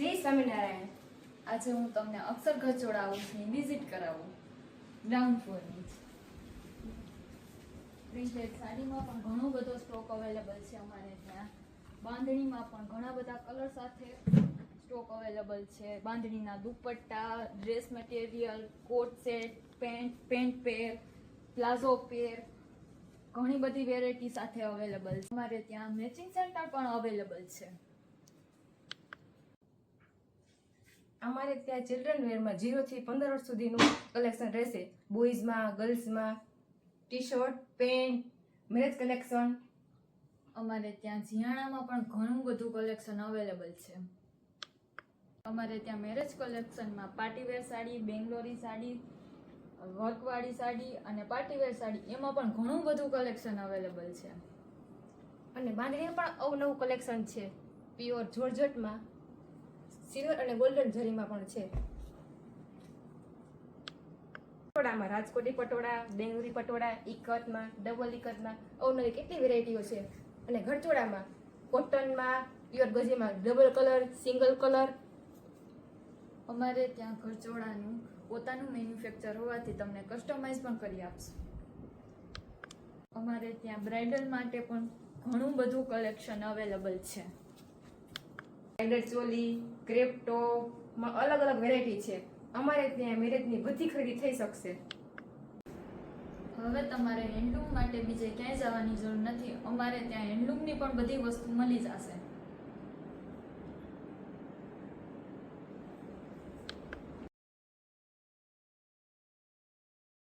જય સ્વામિનારાયણ. આજે હું તમને અક્ષર ઘચોડા હાઉસની વિઝિટ કરાવું. ગ્રાઉન્ડ ફ્લોરની પ્રિન્ટેડ સાડીમાં પણ ઘણો બધો સ્ટોક અવેલેબલ છે અમારે ત્યાં. બાંધણીમાં પણ ઘણા બધા કલર સાથે સ્ટોક અવેલેબલ છે. બાંધણીના dupatta, dress material, coat set, pant pair, palazzo pair, ઘણી બધી વેરાયટી સાથે અવેલેબલ છે. અમારે ત્યાં મેચિંગ સેન્ટર પણ અવેલેબલ છે. અમારે ત્યાં ચિલ્ડ્રન વેરમાં 0 થી 15 વર્ષ સુધીનું કલેક્શન રહેશે. બોયઝમાં, ગર્લ્સમાં, T shirt, pant, marriage collection. અમારે ત્યાં જીયાણામાં પણ ઘણું બધું કલેક્શન અવેલેબલ છે. અમારે ત્યાં મેરેજ કલેક્શનમાં પાર્ટીવેર સાડી, બેંગ્લોરી સાડી, વર્કવાળી સાડી અને પાર્ટીવેર સાડી એમાં પણ ઘણું બધું કલેક્શન અવેલેબલ છે. અને બાંધણીમાં પણ અવનવું કલેક્શન છે. પ્યોર જોર્જટમાં, સિલ્વર અને ગોલ્ડન જરીમાં પણ છે. પટોળામાં રાજકોટી પટોળા, બેંગલોરી પટોળા, ઇકતમાં, ડબલ ઇકતમાં અવનવી કેટલી વેરાયટીઓ છે. અને ઘરચોળામાં કોટનમાં, પ્યોર ગજીમાં ડબલ કલર, સિંગલ કલર. અમારે ત્યાં ઘરચોળાનું પોતાનું મેન્યુફેક્ચર હોવાથી તમને કસ્ટમાઇઝ પણ કરી આપશું. અમારે ત્યાં બ્રાઇડલ માટે પણ ઘણું બધું કલેક્શન અવેલેબલ છે. બ્રાઇડલ ચોલી, ક્રેપ ટોપમાં અલગ અલગ વેરાયટી છે. અમારે ત્યાં મેરેજની બધી ખરીદી થઈ શકશે. હવે તમારે હેન્ડલૂમ માટે બીજે ક્યાંય જવાની જરૂર નથી. અમારે ત્યાં હેન્ડલૂમની પણ બધી વસ્તુ મળી જશે.